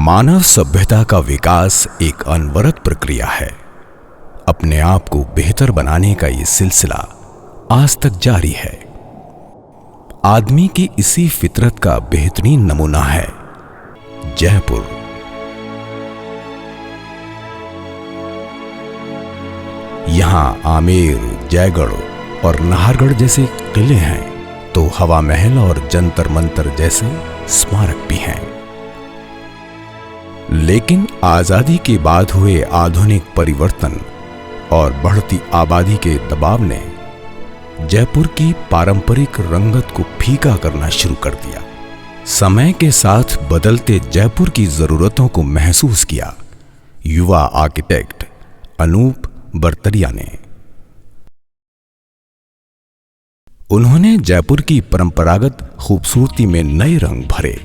मानव सभ्यता का विकास एक अनवरत प्रक्रिया है। अपने आप को बेहतर बनाने का ये सिलसिला आज तक जारी है। आदमी की इसी फितरत का बेहतरीन नमूना है जयपुर। यहां आमेर, जयगढ़ और नाहरगढ़ जैसे किले हैं, तो हवा महल और जंतर मंतर जैसे स्मारक भी हैं। लेकिन आजादी के बाद हुए आधुनिक परिवर्तन और बढ़ती आबादी के दबाव ने जयपुर की पारंपरिक रंगत को फीका करना शुरू कर दिया। समय के साथ बदलते जयपुर की जरूरतों को महसूस किया युवा आर्किटेक्ट अनूप बरतरिया ने। उन्होंने जयपुर की परंपरागत खूबसूरती में नए रंग भरे।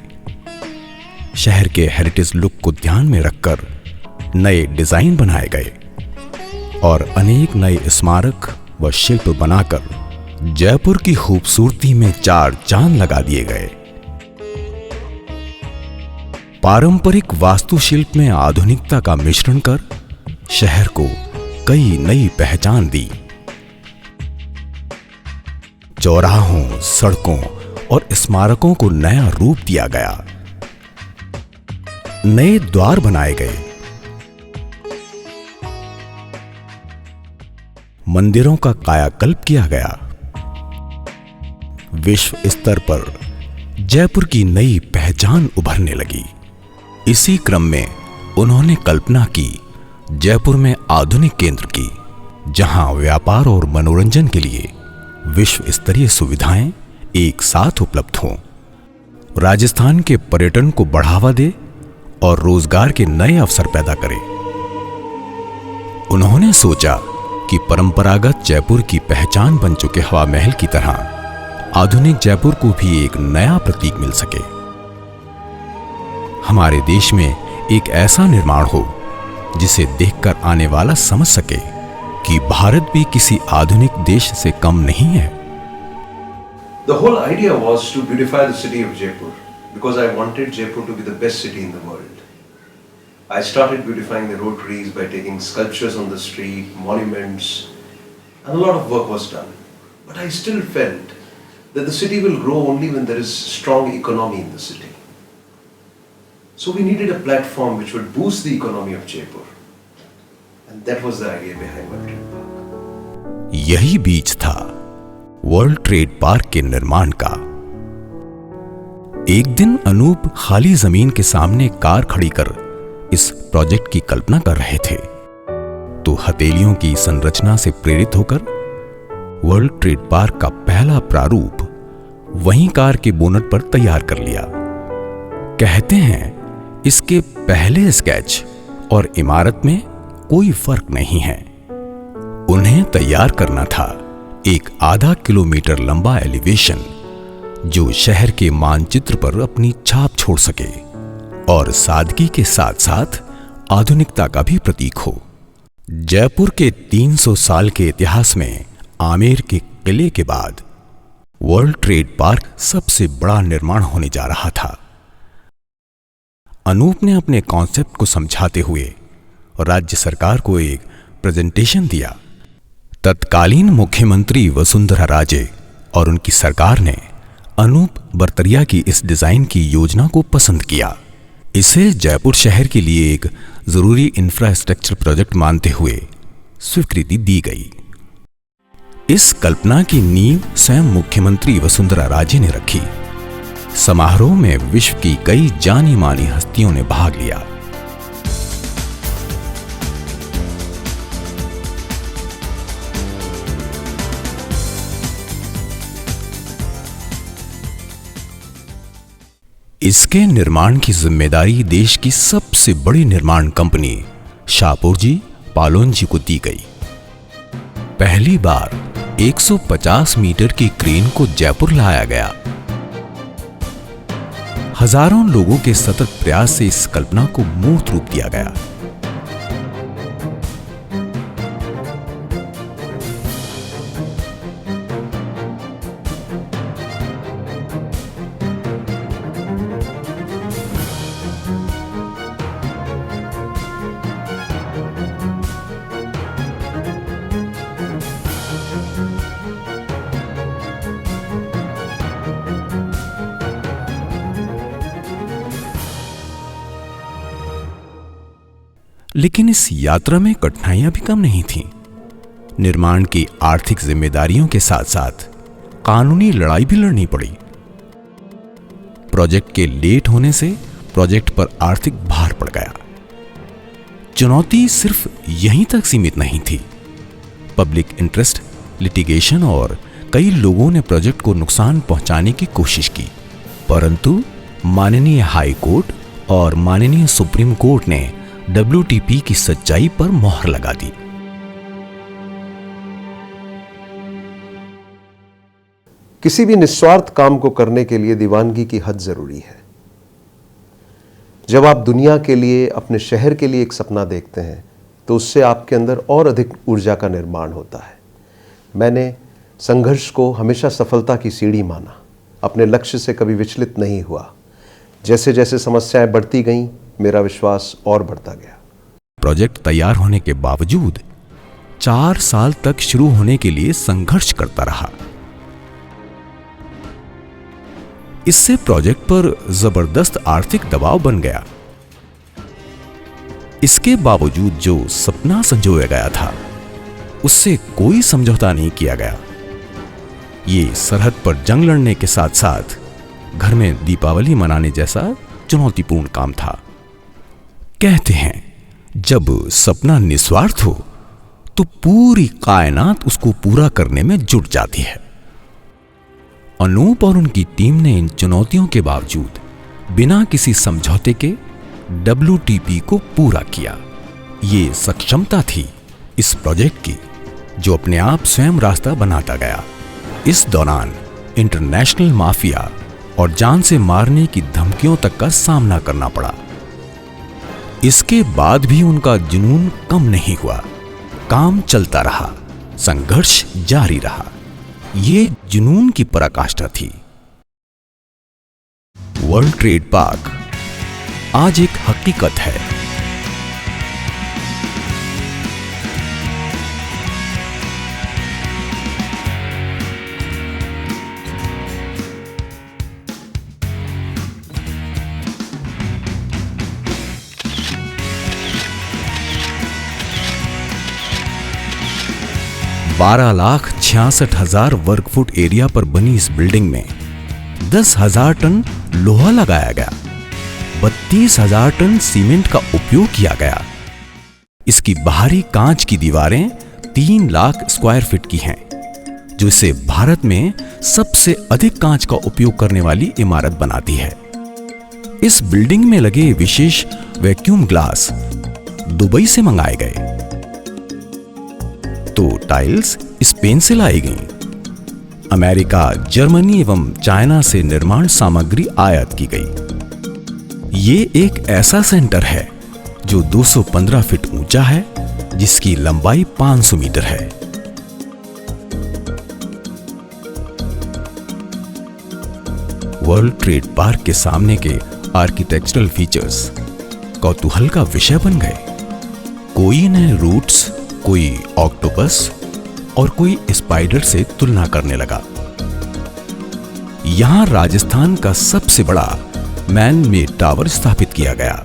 शहर के हेरिटेज लुक को ध्यान में रखकर नए डिजाइन बनाए गए और अनेक नए स्मारक व शिल्प बनाकर जयपुर की खूबसूरती में चार चांद लगा दिए गए। पारंपरिक वास्तुशिल्प में आधुनिकता का मिश्रण कर शहर को कई नई पहचान दी। चौराहों, सड़कों और स्मारकों को नया रूप दिया गया। नए द्वार बनाए गए। मंदिरों का कायाकल्प किया गया। विश्व स्तर पर जयपुर की नई पहचान उभरने लगी। इसी क्रम में उन्होंने कल्पना की जयपुर में आधुनिक केंद्र की, जहां व्यापार और मनोरंजन के लिए विश्व स्तरीय सुविधाएं एक साथ उपलब्ध हों, राजस्थान के पर्यटन को बढ़ावा दे और रोजगार के नए अवसर पैदा करे। उन्होंने सोचा कि परंपरागत जयपुर की पहचान बन चुके हवा महल की तरह आधुनिक जयपुर को भी एक नया प्रतीक मिल सके। हमारे देश में एक ऐसा निर्माण हो जिसे देखकर आने वाला समझ सके कि भारत भी किसी आधुनिक देश से कम नहीं है। The whole idea was to beautify the city of Jaipur because I wanted Jaipur to be the best city in the world. I started beautifying the rotaries by taking sculptures on the street, monuments, and a lot of work was done. But I still felt that the city will grow only when there is strong economy in the city. So we needed a platform which would boost the economy of Jaipur. And that was the idea behind World Trade Park. यही बीज था world trade park के निर्माण का। एक दिन अनूप खाली जमीन के सामने कार खड़ी कर इस प्रोजेक्ट की कल्पना कर रहे थे, तो हथेलियों की संरचना से प्रेरित होकर वर्ल्ड ट्रेड पार्क का पहला प्रारूप वहीं कार के बोनट पर तैयार कर लिया। कहते हैं इसके पहले स्केच और इमारत में कोई फर्क नहीं है। उन्हें तैयार करना था एक आधा किलोमीटर लंबा एलिवेशन जो शहर के मानचित्र पर अपनी छाप छोड़ सके और सादगी के साथ साथ आधुनिकता का भी प्रतीक हो। जयपुर के 300 साल के इतिहास में आमेर के किले के बाद वर्ल्ड ट्रेड पार्क सबसे बड़ा निर्माण होने जा रहा था। अनूप ने अपने कॉन्सेप्ट को समझाते हुए राज्य सरकार को एक प्रेजेंटेशन दिया। तत्कालीन मुख्यमंत्री वसुंधरा राजे और उनकी सरकार ने अनूप बरतरिया की इस डिजाइन की योजना को पसंद किया। इसे जयपुर शहर के लिए एक जरूरी इंफ्रास्ट्रक्चर प्रोजेक्ट मानते हुए स्वीकृति दी गई। इस कल्पना की नींव स्वयं मुख्यमंत्री वसुंधरा राजे ने रखी। समारोह में विश्व की कई जानी मानी हस्तियों ने भाग लिया। इसके निर्माण की जिम्मेदारी देश की सबसे बड़ी निर्माण कंपनी शाहपुरजी पालोनजी को दी गई। पहली बार 150 मीटर की क्रेन को जयपुर लाया गया। हजारों लोगों के सतत प्रयास से इस कल्पना को मूर्त रूप दिया गया। लेकिन इस यात्रा में कठिनाइयां भी कम नहीं थीं। निर्माण की आर्थिक जिम्मेदारियों के साथ साथ कानूनी लड़ाई भी लड़नी पड़ी। प्रोजेक्ट के लेट होने से प्रोजेक्ट पर आर्थिक भार पड़ गया। चुनौती सिर्फ यहीं तक सीमित नहीं थी। पब्लिक इंटरेस्ट, लिटिगेशन और कई लोगों ने प्रोजेक्ट को नुकसान पहुंचाने की कोशिश की, परंतु माननीय हाई कोर्ट और माननीय सुप्रीम कोर्ट ने WTP की सच्चाई पर मोहर लगा दी। किसी भी निस्वार्थ काम को करने के लिए दीवानगी की हद जरूरी है। जब आप दुनिया के लिए, अपने शहर के लिए एक सपना देखते हैं तो उससे आपके अंदर और अधिक ऊर्जा का निर्माण होता है। मैंने संघर्ष को हमेशा सफलता की सीढ़ी माना, अपने लक्ष्य से कभी विचलित नहीं हुआ। जैसे जैसे समस्याएं बढ़ती गईं, मेरा विश्वास और बढ़ता गया। प्रोजेक्ट तैयार होने के बावजूद 4 साल तक शुरू होने के लिए संघर्ष करता रहा। इससे प्रोजेक्ट पर जबरदस्त आर्थिक दबाव बन गया। इसके बावजूद जो सपना संजोया गया था, उससे कोई समझौता नहीं किया गया। ये सरहद पर जंग लड़ने के साथ साथ घर में दीपावली मनाने जैसा चुनौतीपूर्ण काम था। कहते हैं, जब सपना निस्वार्थ हो तो पूरी कायनात उसको पूरा करने में जुट जाती है। अनूप और उनकी टीम ने इन चुनौतियों के बावजूद बिना किसी समझौते के WTP को पूरा किया। ये सक्षमता थी इस प्रोजेक्ट की, जो अपने आप स्वयं रास्ता बनाता गया। इस दौरान इंटरनेशनल माफिया और जान से मारने की धमकियों तक का सामना करना पड़ा। इसके बाद भी उनका जुनून कम नहीं हुआ। काम चलता रहा, संघर्ष जारी रहा। ये जुनून की पराकाष्ठा थी। वर्ल्ड ट्रेड पार्क आज एक हकीकत है। बारह लाख 66,000 वर्ग फुट एरिया पर बनी इस बिल्डिंग में 10,000 टन लोहा लगाया गया, 32,000 टन सीमेंट का उपयोग किया गया। इसकी बाहरी कांच की दीवारें 3 लाख स्क्वायर फीट की हैं, जो इसे भारत में सबसे अधिक कांच का उपयोग करने वाली इमारत बनाती है। इस बिल्डिंग में लगे विशेष वैक्यूम ग्लास दुबई से मंगाए गए, तो टाइल्स स्पेन से लाई गईं। अमेरिका, जर्मनी एवं चाइना से निर्माण सामग्री आयात की गई। ये एक ऐसा सेंटर है जो 215 फीट ऊंचा है, जिसकी लंबाई 500 मीटर है। वर्ल्ड ट्रेड पार्क के सामने के आर्किटेक्चरल फीचर्स कौतूहल का विषय बन गए। कोई नए रूट्स, कोई ऑक्टोपस और कोई स्पाइडर से तुलना करने लगा। यहां राजस्थान का सबसे बड़ा मैन मेड टावर स्थापित किया गया।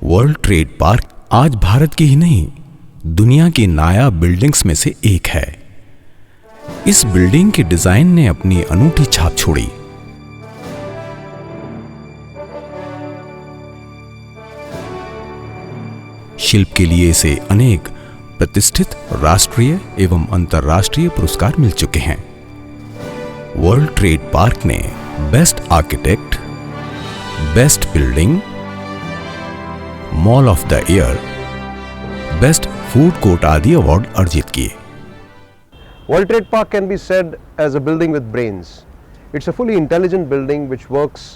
वर्ल्ड ट्रेड पार्क आज भारत की ही नहीं, दुनिया की नायाब बिल्डिंग्स में से एक है। इस बिल्डिंग के डिजाइन ने अपनी अनूठी छाप छोड़ी। शिल्प के लिए इसे अनेक प्रतिष्ठित राष्ट्रीय एवं अंतर्राष्ट्रीय पुरस्कार मिल चुके हैं। वर्ल्ड ट्रेड पार्क ने best architect, best building, mall of the year, best food court आदि अवार्ड अर्जित किए। World Trade Park can be said as a building with brains. It's a fully intelligent building which works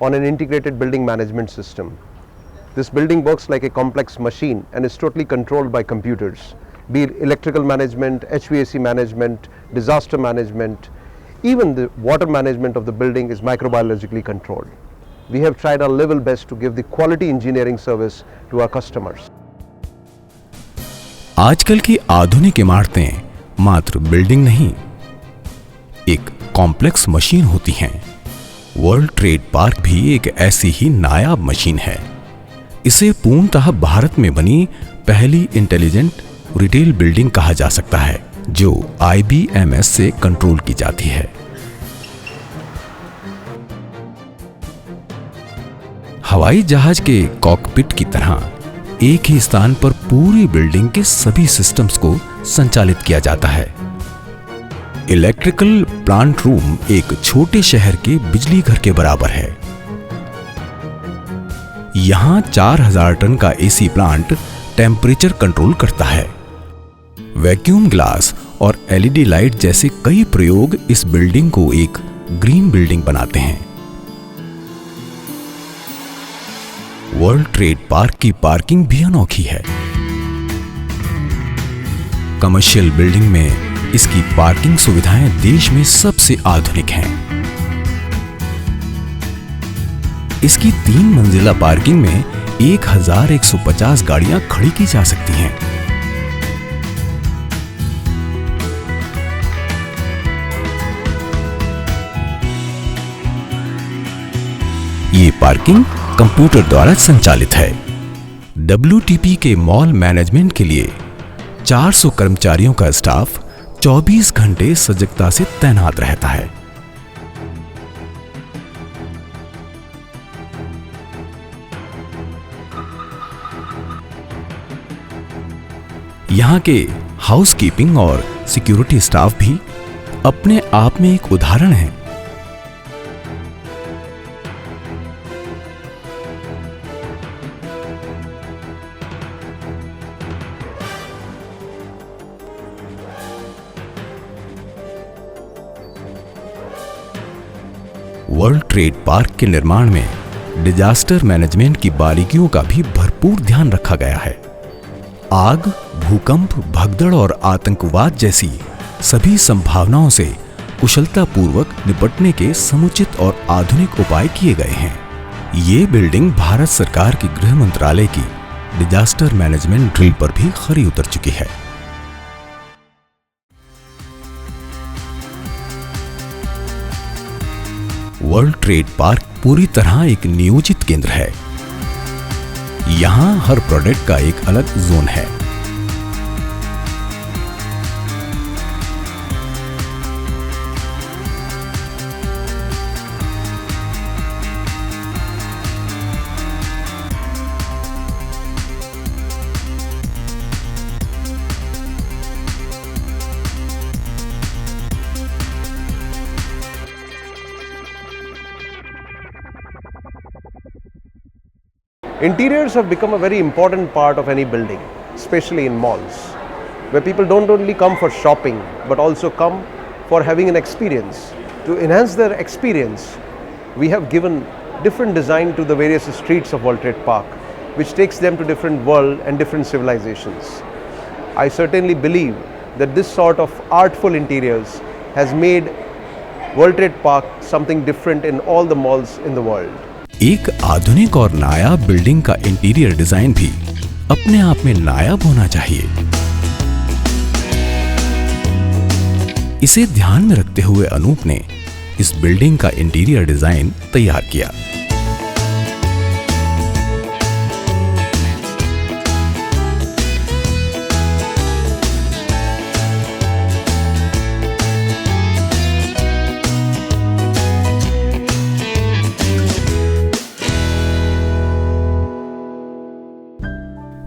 on an integrated building management system. This building works like a complex machine and is totally controlled by computers, be it electrical management, HVAC management, disaster management. Even the water management of the building is microbiologically controlled. We have tried our level best to give the quality engineering service to our customers. आजकल की आधुनिक इमारतें मात्र building नहीं, एक complex machine होती हैं। World trade park भी एक ऐसी ही नायाब मशीन है। इसे पूर्णतः भारत में बनी पहली इंटेलिजेंट रिटेल बिल्डिंग कहा जा सकता है जो IBMS से कंट्रोल की जाती है। हवाई जहाज के कॉकपिट की तरह एक ही स्थान पर पूरी बिल्डिंग के सभी सिस्टम्स को संचालित किया जाता है। इलेक्ट्रिकल प्लांट रूम एक छोटे शहर के बिजली घर के बराबर है। यहां 4000 टन का AC प्लांट टेम्परेचर कंट्रोल करता है। वैक्यूम ग्लास और LED लाइट जैसे कई प्रयोग इस बिल्डिंग को एक ग्रीन बिल्डिंग बनाते हैं। वर्ल्ड ट्रेड पार्क की पार्किंग भी अनोखी है। कमर्शियल बिल्डिंग में इसकी पार्किंग सुविधाएं देश में सबसे आधुनिक हैं। इसकी 3 मंजिला पार्किंग में 1150 गाड़ियां खड़ी की जा सकती हैं। ये पार्किंग कंप्यूटर द्वारा संचालित है। WTP के मॉल मैनेजमेंट के लिए 400 कर्मचारियों का स्टाफ 24 घंटे सजगता से तैनात रहता है। यहां के हाउसकीपिंग और सिक्योरिटी स्टाफ भी अपने आप में एक उदाहरण है। वर्ल्ड ट्रेड पार्क के निर्माण में डिजास्टर मैनेजमेंट की बारीकियों का भी भरपूर ध्यान रखा गया है। आग, भूकंप, भगदड़ और आतंकवाद जैसी सभी संभावनाओं से कुशलतापूर्वक निपटने के समुचित और आधुनिक उपाय किए गए हैं। ये बिल्डिंग भारत सरकार की गृह मंत्रालय की डिजास्टर मैनेजमेंट ड्रिल पर भी खरी उतर चुकी है। वर्ल्ड ट्रेड पार्क पूरी तरह एक नियोजित केंद्र है। यहां हर प्रोडक्ट का एक अलग जोन है। Interiors have become a very important part of any building, especially in malls, where people don't only come for shopping, but also come for having an experience. To enhance their experience, we have given different design to the various streets of World Trade Park, which takes them to different world and different civilizations. I certainly believe that this sort of artful interiors has made World Trade Park something different in all the malls in the world. एक आधुनिक और नायाब building का interior design भी अपने आप में नायाब होना चाहिए। इसे ध्यान में रखते हुए अनूप ने इस बिल्डिंग का इंटीरियर डिजाइन तैयार किया।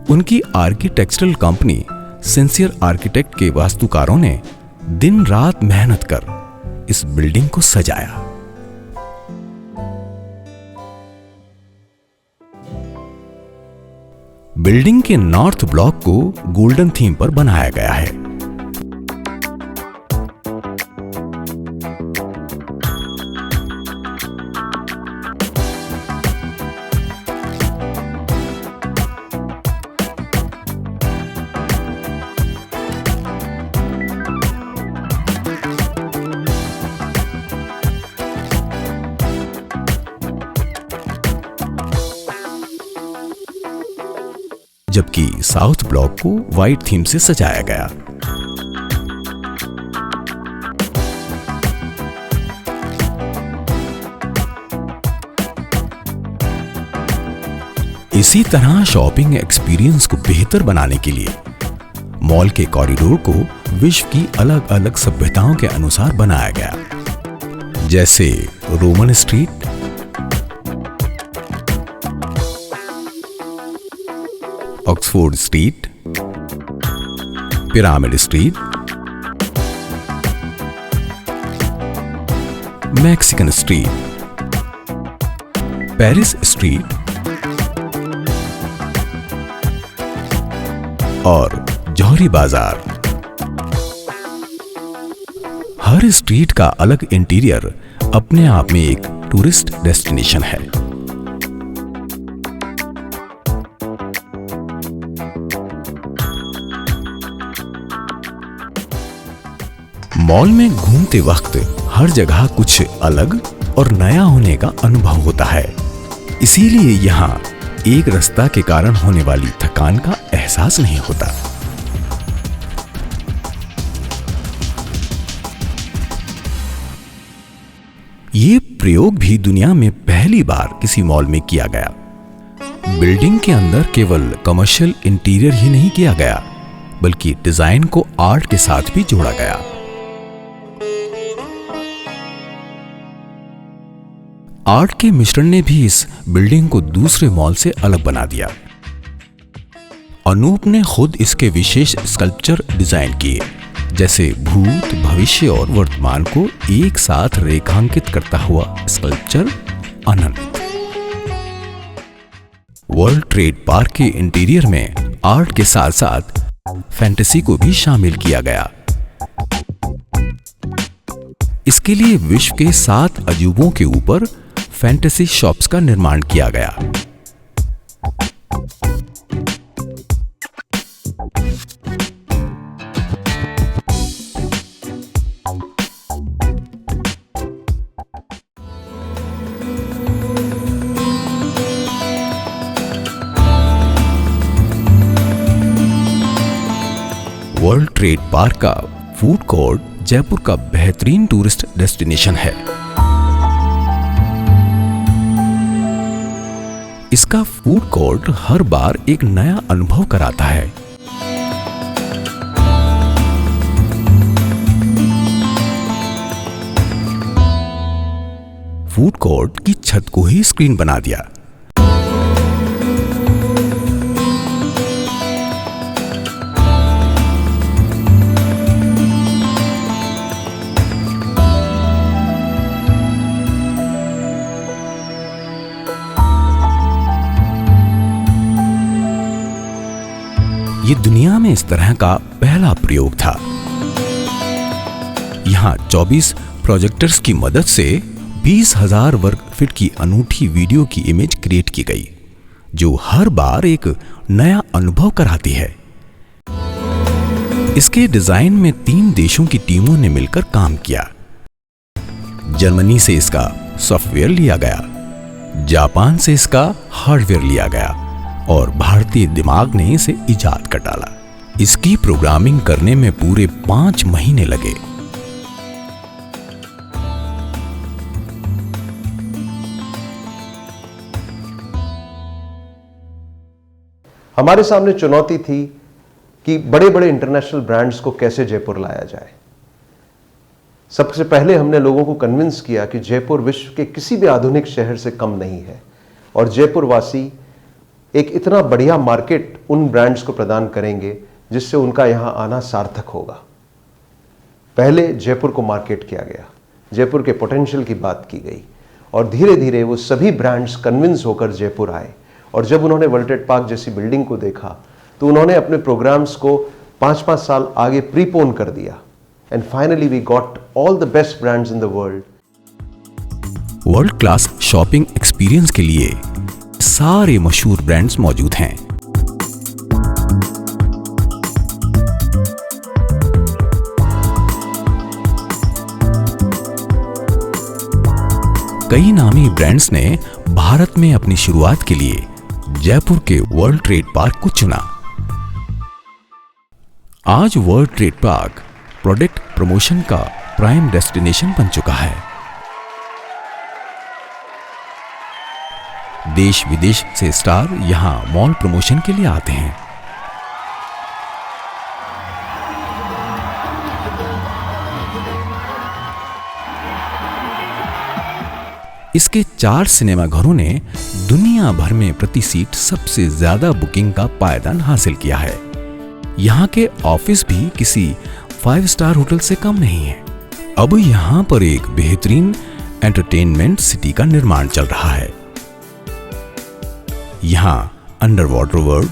उनकी आर्किटेक्चरल कंपनी सिंसियर आर्किटेक्ट के वास्तुकारों ने दिन रात मेहनत कर इस बिल्डिंग को सजाया। बिल्डिंग के नॉर्थ ब्लॉक को गोल्डन थीम पर बनाया गया है। जबकि साउथ ब्लॉक को व्हाइट थीम से सजाया गया। इसी तरह शॉपिंग एक्सपीरियंस को बेहतर बनाने के लिए मॉल के कॉरिडोर को विश्व की अलग अलग सभ्यताओं के अनुसार बनाया गया, जैसे Roman street, Oxford street, pyramid street, Mexican street, Paris street और जौहरी बाजार। हर स्ट्रीट का अलग इंटीरियर अपने आप में एक टूरिस्ट डेस्टिनेशन है। मॉल में घूमते वक्त हर जगह कुछ अलग और नया होने का अनुभव होता है, इसीलिए यहाँ एक रास्ता के कारण होने वाली थकान का एहसास नहीं होता। ये प्रयोग भी दुनिया में पहली बार किसी मॉल में किया गया। बिल्डिंग के अंदर केवल कमर्शियल इंटीरियर ही नहीं किया गया, बल्कि डिजाइन को आर्ट के साथ भी जोड़ा गया। आर्ट के मिश्रण ने भी इस बिल्डिंग को दूसरे मॉल से अलग बना दिया। अनूप ने खुद इसके विशेष स्कल्पचर डिजाइन किए, जैसे भूत, भविष्य और वर्तमान को एक साथ रेखांकित करता हुआ स्कल्पचर अनंत। वर्ल्ड ट्रेड पार्क के इंटीरियर में आर्ट के साथ साथ फैंटेसी को भी शामिल किया गया। इसके लिए विश्व के 7 अजूबों के ऊपर फैंटेसी शॉप्स का निर्माण किया गया। वर्ल्ड ट्रेड पार्क का फूड कोर्ट जयपुर का बेहतरीन टूरिस्ट डेस्टिनेशन है। इसका फूड कोर्ट हर बार एक नया अनुभव कराता है। फूड कोर्ट की छत को ही स्क्रीन बना दिया। ये दुनिया में इस तरह का पहला प्रयोग था। यहां 24 प्रोजेक्टर्स की मदद से 20,000 वर्ग फीट की अनूठी वीडियो की इमेज क्रिएट की गई, जो हर बार एक नया अनुभव कराती है। इसके डिजाइन में 3 देशों की टीमों ने मिलकर काम किया। जर्मनी से इसका सॉफ्टवेयर लिया गया, जापान से इसका हार्डवेयर लिया गया और भारतीय दिमाग ने इसे इजाद कर डाला। इसकी प्रोग्रामिंग करने में पूरे 5 महीने लगे। हमारे सामने चुनौती थी कि बड़े बड़े इंटरनेशनल ब्रांड्स को कैसे जयपुर लाया जाए। सबसे पहले हमने लोगों को कन्विंस किया कि जयपुर विश्व के किसी भी आधुनिक शहर से कम नहीं है और जयपुर वासी एक इतना बढ़िया मार्केट उन ब्रांड्स को प्रदान करेंगे जिससे उनका यहां आना सार्थक होगा। पहले जयपुर को मार्केट किया गया, जयपुर के पोटेंशियल की बात की गई और धीरे धीरे वो सभी ब्रांड्स कन्विंस होकर जयपुर आए। और जब उन्होंने वर्ल्ड ट्रेड पार्क जैसी बिल्डिंग को देखा तो उन्होंने अपने प्रोग्राम्स को 5-5 साल आगे प्रीपोन कर दिया। And finally we got all the best brands in the world. World class shopping experience के लिए सारे मशहूर ब्रांड्स मौजूद हैं। कई नामी ब्रांड्स ने भारत में अपनी शुरुआत के लिए जयपुर के वर्ल्ड ट्रेड पार्क को चुना। आज world trade park product promotion का प्राइम डेस्टिनेशन बन चुका है। देश विदेश से स्टार यहां मॉल प्रमोशन के लिए आते हैं। इसके 4 सिनेमा घरों ने दुनिया भर में प्रति सीट सबसे ज्यादा बुकिंग का पायदान हासिल किया है। यहाँ के ऑफिस भी किसी 5 स्टार होटल से कम नहीं है। अब यहाँ पर एक बेहतरीन एंटरटेनमेंट सिटी का निर्माण चल रहा है। यहाँ अंडर वाटर वर्ल्ड,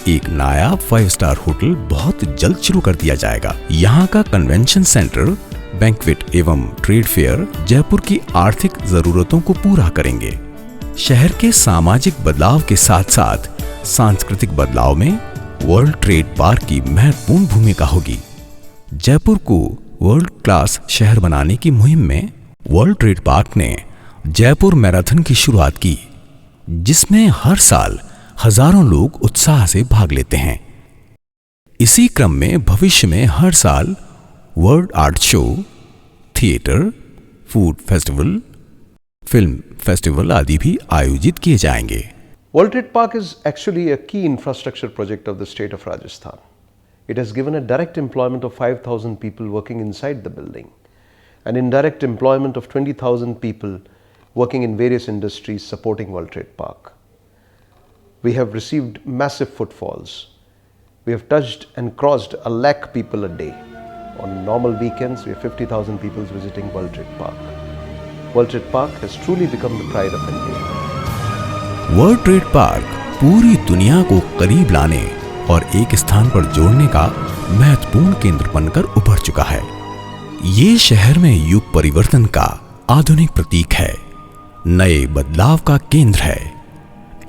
एक नायाब 5 स्टार होटल बहुत जल्द शुरू कर दिया जाएगा। यहाँ का कन्वेंशन सेंटर, बैंक्वेट एवं ट्रेड फेयर जयपुर की आर्थिक जरूरतों को पूरा करेंगे। शहर के सामाजिक बदलाव के साथ साथ सांस्कृतिक बदलाव में वर्ल्ड ट्रेड पार्क की महत्वपूर्ण भूमिका होगी। जयपुर को वर्ल्ड क्लास शहर बनाने की मुहिम में वर्ल्ड ट्रेड पार्क ने जयपुर मैराथन की शुरुआत की, जिसमें हर साल हजारों लोग उत्साह से भाग लेते हैं। इसी क्रम में भविष्य में हर साल world art show, theatre, food festival, film festival आदि भी आयोजित किए जाएंगे। World Trade Park is actually a key infrastructure project of the state of Rajasthan. It has given a direct employment of 5,000 people working inside the building, and indirect employment of 20,000 people working in various industries supporting World Trade Park. We have received massive footfalls. We have touched and crossed 1 lakh people a day. On normal weekends, we have 50,000 people visiting World Trade Park. World Trade Park has truly become the pride of India. World trade park पूरी दुनिया को करीब लाने और एक स्थान पर जोड़ने का महत्वपूर्ण केंद्र बनकर उभर चुका है। ये शहर में युग परिवर्तन का आधुनिक प्रतीक है, नए बदलाव का केंद्र है,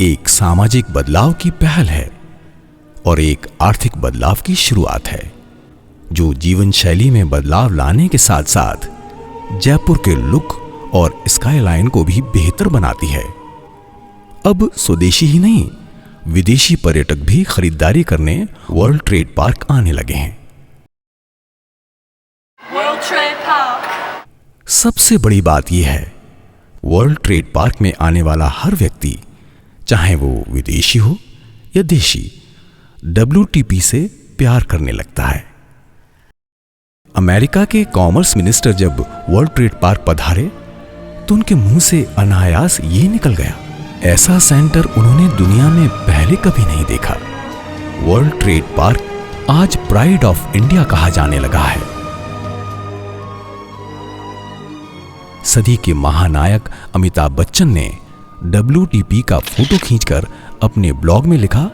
एक सामाजिक बदलाव की पहल है और एक आर्थिक बदलाव की शुरुआत है, जो जीवन शैली में बदलाव लाने के साथ साथ जयपुर के लुक और स्काईलाइन को भी बेहतर बनाती है। अब स्वदेशी ही नहीं, विदेशी पर्यटक भी खरीदारी करने वर्ल्ड ट्रेड पार्क आने लगे हैं। World trade park. सबसे बड़ी बात यह है, वर्ल्ड ट्रेड पार्क में आने वाला हर व्यक्ति, चाहे वो विदेशी हो या देशी, WTP से प्यार करने लगता है। अमेरिका के कॉमर्स मिनिस्टर जब वर्ल्ड ट्रेड पार्क पधारे तो उनके मुंह से अनायास ये निकल गया, ऐसा सेंटर उन्होंने दुनिया में पहले कभी नहीं देखा। वर्ल्ड ट्रेड पार्क आज प्राइड ऑफ इंडिया कहा जाने लगा है। सदी के महानायक अमिताभ बच्चन ने WTP का फोटो खींचकर अपने ब्लॉग में लिखा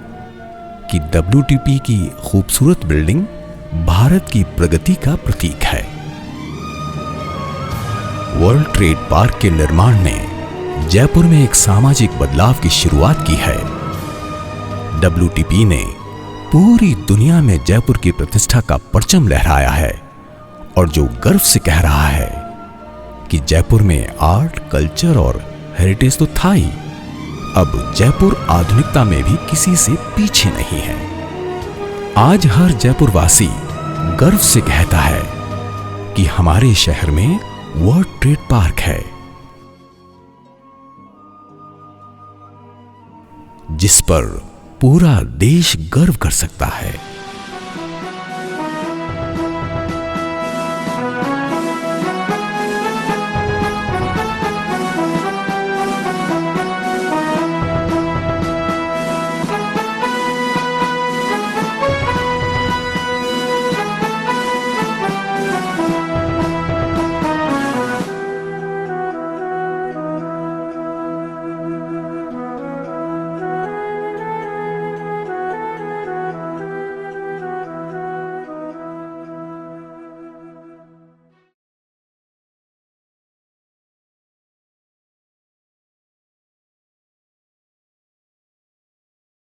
कि WTP की खूबसूरत बिल्डिंग भारत की प्रगति का प्रतीक है। वर्ल्ड ट्रेड पार्क के निर्माण ने जयपुर में एक सामाजिक बदलाव की शुरुआत की है। WTP ने पूरी दुनिया में जयपुर की प्रतिष्ठा का परचम लहराया है और जो गर्व से कह रहा है कि जयपुर में आर्ट, कल्चर और हेरिटेज तो था ही, अब जयपुर आधुनिकता में भी किसी से पीछे नहीं है। आज हर जयपुर वासी गर्व से कहता है कि हमारे शहर में वर्ल्ड ट्रेड पार्क है, जिस पर पूरा देश गर्व कर सकता है।